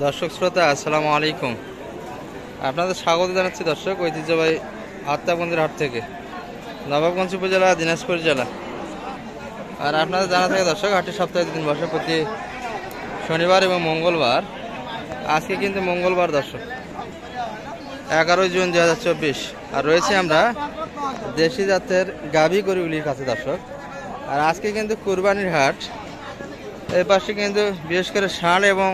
দর্শক শ্রোতা আসসালামু আলাইকুম। আপনাদের স্বাগত জানাচ্ছি দর্শক ঐতিহ্যবাহী আত্মাবন্দির হাট থেকে, নবাবগঞ্জ উপজেলা, দিনাজপুর জেলা। আর আপনাদের জানা থাকে দর্শক, হাটটি সপ্তাহে 2 দিন বসে, প্রতি শনিবার এবং মঙ্গলবার। আজকে কিন্তু মঙ্গলবার দর্শক, 11 জুন 2024। আর রয়েছে আমরা দেশি জাতের গাভী গরুগুলির কাছে দর্শক। আর আজকে কিন্তু কুরবানির হাট। এই পাশে কিন্তু বিশেষ করে ষাঁড় এবং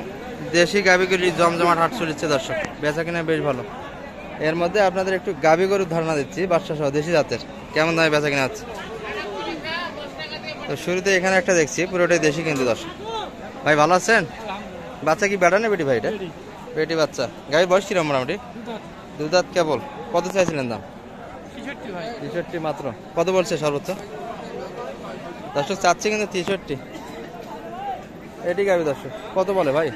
দেশি গাভীগুলি জমজমাট হাট চলেছে দর্শক, বেচা কিনা বেশ ভালো। এর মধ্যে আপনাদের একটু গাভী গরুর ধারণা দিচ্ছি, বাচ্চা সহ দেশি জাতের কেমন দামে বেচা কিনা হচ্ছে। তো শুরুতে এখানে একটা দেখছি, পুরোটাই দেশি কিন্তু দর্শক। ভাই ভালো আছেন? বাচ্চা কি বেটা না বেটি ভাই? এটা বেটি বাচ্চা। গাভীর বয়স কিরকম? মোটামুটি 2 দাঁত কেবল। কত চাইছিলেন দাম? 63 মাত্র। কত বলছে সর্বোচ্চ? দর্শক চাচ্ছে কিন্তু 63। এটি গাভী দর্শক, কত বলে ভাই?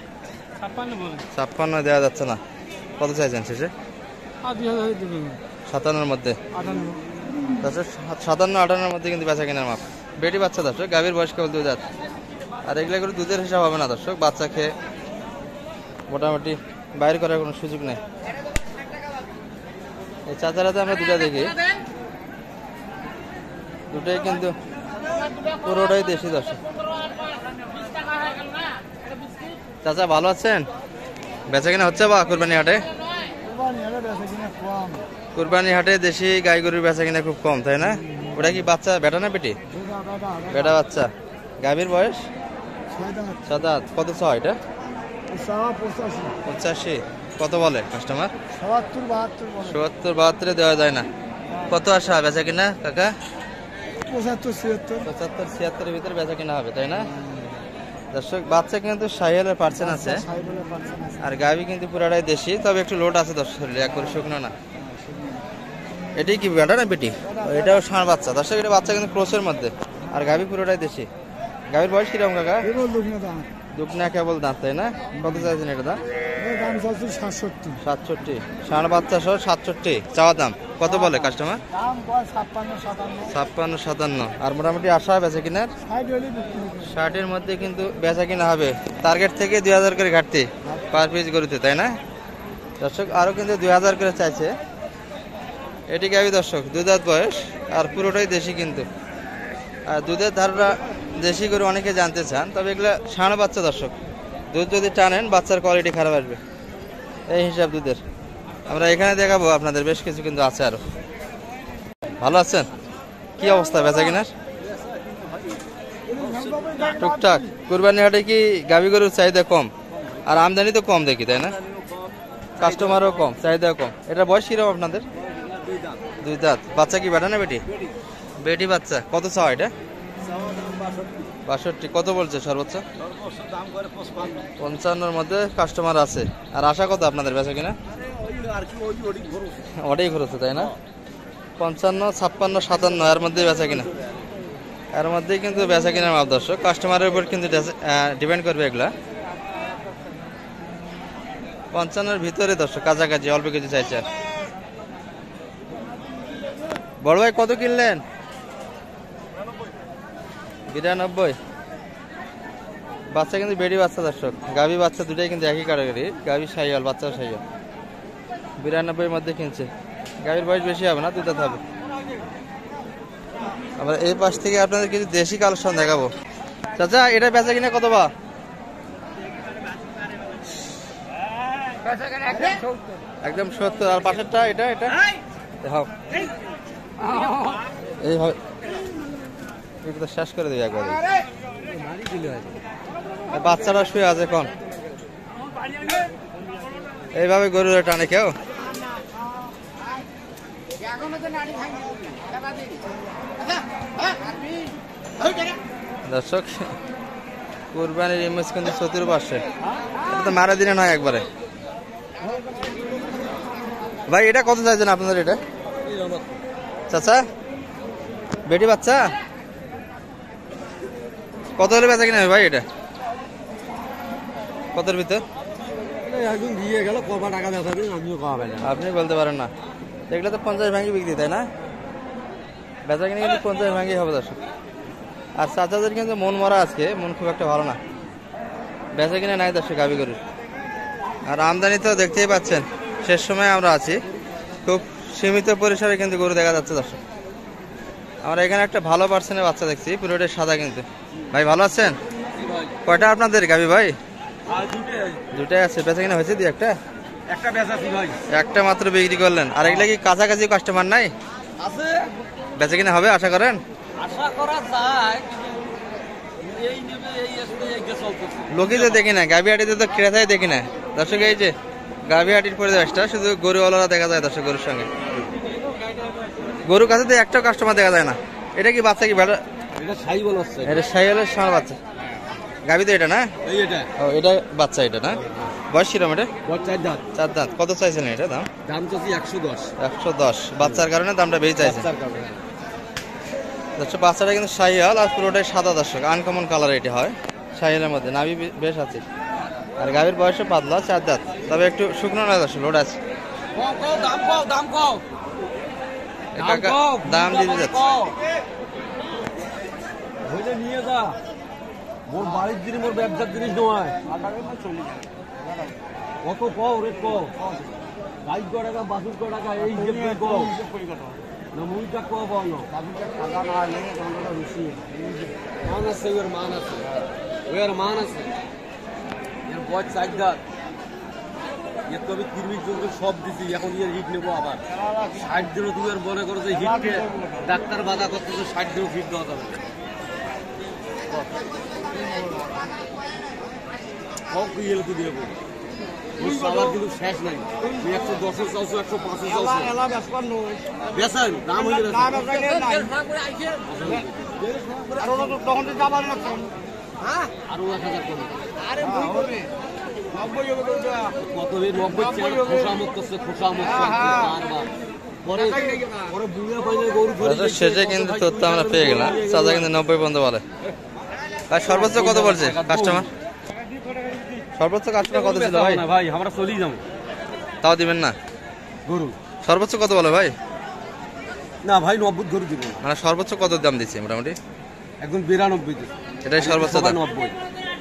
56 দেওয়া যাচ্ছে না। কত চাইছেন শেষে? 57-র মধ্যে। দর্শক 57-58-র মধ্যে কিন্তু বেচা কেনার মাপ। বেটি বাচ্চা দর্শক, গাভীর বয়স কেবল 2 দাঁত। আর এগুলো করে দুধের হিসাব হবে না দর্শক, বাচ্চা খেয়ে মোটামুটি বাইর করার কোনো সুযোগ নেই। এই চাচারাতে আমরা দুটা দেখি, দুটোই কিন্তু পুরোটাই দেশি দর্শক। চাচা ভালো আছেন? বেচা কিনা হচ্ছে বা কুরবানি হাটে? কুরবানি হাটে দেশি গাই গরুর বেচা কিনা খুব কম, তাই না? ওটা কি বাচ্চা বেটা না বেটি? বেটা বাচ্চা। গাভীর বয়স 6 দাঁত। কত চাও এটা? 85। কত বলে কাস্টমার? 70-72 দেওয়া যায় না। কত আশা বেচা কিনা কাকা? 75-76-এর ভিতরে বেচা কিনা হবে, তাই না? দর্শক বাচ্চা কিন্তু শাহিওয়ালের পার্সেন্ট আছে, আর গাভী কিন্তু পুরাটাই দেশি, তবে একটু লোড আছে দর্শক, একবারে শুকনো না। এটাই কি বেটা না বেটি? এটাও ষাঁড় বাচ্চা দর্শক, এটা বাচ্চা কিন্তু ক্রোসের মধ্যে, আর গাভী পুরোটাই দেশি। গাভীর বয়স কিরকম কাকা? দুগনা কেবল দাঁত, তাই না? কত চাইছেন এটা দাম? 67। ষাঁড় বাচ্চা সহ 67 চাওয়া দাম। কত বলে কাস্টমার? 56-57। আর মোটামুটি আশা বেচা কিনার 60-এর মধ্যে কিন্তু বেচা কিনা হবে। টার্গেট থেকে 2000 করে ঘাটতি পার পিস গরুতে, তাই না দর্শক? আরো কিন্তু 2000 করে চাইছে। এটি গাভী দর্শক, 2 দাঁত বয়স, আর পুরোটাই দেশি কিন্তু। আর দুধের ধারণা দেশি গরু অনেকে জানতে চান, তবে এগুলো ষাঁড় বাচ্চা দর্শক। দুধ যদি টানেন বাচ্চার কোয়ালিটি খারাপ আসবে, এই হিসাব দুধের। আমরা এখানে দেখাবো আপনাদের বেশ কিছু কিন্তু আছে আরো। ভালো আছেন? কি অবস্থা বেচা কিনার? টুকটাক। কুরবানি হাটে কি গাভী গরুর চাহিদা কম, আর আমদানি তো কম দেখি, তাই না? কাস্টমারও কম, চাহিদাও কম। এটা বয়স কিরকম আপনাদের? 2 দাঁত। বাচ্চা কি বেটা না বেটি? বেটি বাচ্চা। কত চাও এটা? 62। কত বলছে সর্বোচ্চ? 55-র মধ্যে কাস্টমার আছে। আর আশা কত আপনাদের বেচা কিনা? ওটাই খরচ, তাই না? 55, 56, 57 এর মধ্যে বেচা কিনা। এর মধ্যেই কিন্তু বেচা কিনার মাপ দর্শক, কাস্টমারের উপর কিন্তু ডিপেন্ড করবে এগুলা। 55-র ভিতরে দর্শক, কাছাকাছি অল্প কিছু চাইছে। আর বড় ভাই কত কিনলেন? 92। বাচ্চা কিন্তু বেডি বাচ্চা দর্শক, গাভী বাচ্চা দুটাই কিন্তু একই ক্যাটাগরি। গাভী শাহিওয়াল, বাচ্চা শাহিওয়াল। 92-র মধ্যে কিনছে। গাভীর বয়স বেশি হবে না, 2 দাঁত হবে। আমরা এই পাশ থেকে আপনাদের কিছু দেশি কালেকশন দেখাবো। চাচা এটা বেচা কিনা কত বা? একদম 70। আর পাশেরটা এটা দেখাও, এইভাবে শেষ করে দেবে একবার। বাচ্চারা শুয়ে আছে কোন, এইভাবে গরু টানে কেউ। দর্শক কুরবানির ইমেজ কিন্তু চতুর্পাশে, এটা মারা দিনে নয় একবারে। ভাই এটা কত চাইছেন আপনাদের? এটা চাচা বেটি বাচ্চা, কত হলে বেচা কিনা ভাই? এটা কতর ভিতর? আপনি বলতে পারেন না, এগুলো তো 50 ভাঙি বিক্রি, তাই না? বেচা কিনে কিন্তু 50 ভাঙি হবে দর্শক। আর চাচাদের কিন্তু মন মরা আজকে, মন খুব একটা ভালো না, বেচা কিনে নাই দর্শক গাভী গরুর। আর আমদানি তো দেখতেই পাচ্ছেন, শেষ সময় আমরা আছি, খুব সীমিত পরিসরে কিন্তু গরু দেখা যাচ্ছে দর্শক। আমরা এখানে একটা ভালো পার্সেন্টের বাচ্চা দেখছি, পুরোটা সাদা কিন্তু। ভাই ভালো আছেন? কয়টা আপনাদের গাবি ভাই? দুটাই আছে। বেচা কিনা হয়েছে? একটা একটা মাত্র বিক্রি করলেন। আর এগুলা কি কাছাকাছি কাস্টমার নাই? বেচা কিনা হবে আশা করেন? লোকই তো দেখি না, গাভি হাটিতে তো ক্রেতাই দেখি না দর্শক। এই যে গাভি হাটির পরিবেশটা, শুধু গরুওয়ালারা দেখা যায় দর্শক গরুর সঙ্গে। গরুর কাছে তো একটাও কাস্টমার দেখা যায় না। এটা কি বাচ্চা কি বেটা? এটা শাহিওয়ালের ষাঁড় বাচ্চা গাভি তো এটা না? ও এটা বাচ্চা, এটা না? বয়স কিরম এটা? 4 দাঁত। কত চাইছেন এটা দাম? 110। বাচ্চার কারণে দামটা বেশি চাইছে দর্শক। বাচ্চাটা কিন্তু শাহিওয়াল আর পুরোটাই সাদা দর্শক, আনকমন কালার এটা হয় শাহিওয়ালের মধ্যে। নাভি বেশ আছে। আর গাভীর বয়সে পাতলা, 4 দাঁত, তবে একটু শুকনো নয় দর্শক, লোড আছে। দাম দিতে যাচ্ছে। নিয়ে যা, মোর বাড়ির জিনিস, মোর ব্যবসার জিনিস নয়। কত কও রেট কও? 22 টাকা 22 টাকা এই যে কও না, মুইটা কও বলো। মান আছে, ওর মান আছে, ওর মান আছে। এর বয়স 4 দাঁত। এর তো আমি কিরমির জন্য সব দিছি, এখন এর হিট নেবো আবার। 60 দিনও তুমি আর মনে করো যে হিটকে ডাক্তার বাধা করতেছে, 60 দিনও হিট দেওয়া যাবে। কিন্তু শেষ নাই। 110 চাইছো, 105 চাইছো, বেচাই দাম হইলে আরো 1000 কম। কত 90 খোসামত করছে, খোসামত বারবার। পরে পরে বুড়া পাইলে গরু ধরে শেষে কিন্তু তথ্য আমরা পেয়ে গেলাম। চাচা কিন্তু 90 পর্যন্ত বলে। আর সর্বোচ্চ কত বলছে কাস্টমার? সর্বোচ্চ কাস্টমার কত ছিল ভাই? ভাই আমরা চলেই যাবো, তাও দিবেন না গরু? সর্বোচ্চ কত বলে ভাই? না ভাই 90 গরু দিব। মানে সর্বোচ্চ কত দাম দিচ্ছে মোটামুটি? একদম 92 দিচ্ছে। এটাই সর্বোচ্চ দাম। 90।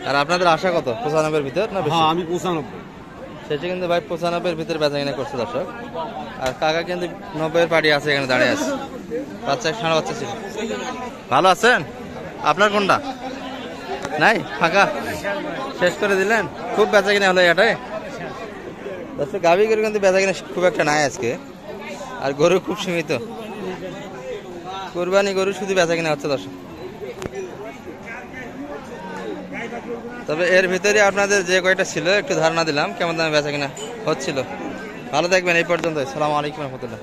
আর আপনাদের আশা কত? 95 এর ভিতর না বেশি? হ্যাঁ আমি 95। শেষে কিন্তু ভাই 95 এর ভিতরে বেচা কিনা করছে দর্শক। আর কাকা কিন্তু 90 এর পার্টি আছে, এখানে দাঁড়িয়ে আছে। বাচ্চা ষাঁড় বাচ্চা ছিল। ভালো আছেন? আপনার কোনটা নাই? ফাঁকা শেষ করে দিলেন? খুব বেচা কিনা হলো এটাই দর্শক। গাভী গরু কিন্তু বেচা কিনা খুব একটা নাই আজকে, আর গরু খুব সীমিত। কোরবানি গরু শুধু বেচা কিনা হচ্ছে দর্শক। তবে এর ভিতরে আপনাদের যে কয়টা ছিল একটু ধারণা দিলাম কেমন দামে বেচা কিনা হচ্ছিল। ভালো থাকবেন এই পর্যন্ত। আসসালামু আলাইকুম রহমতুল্লাহ।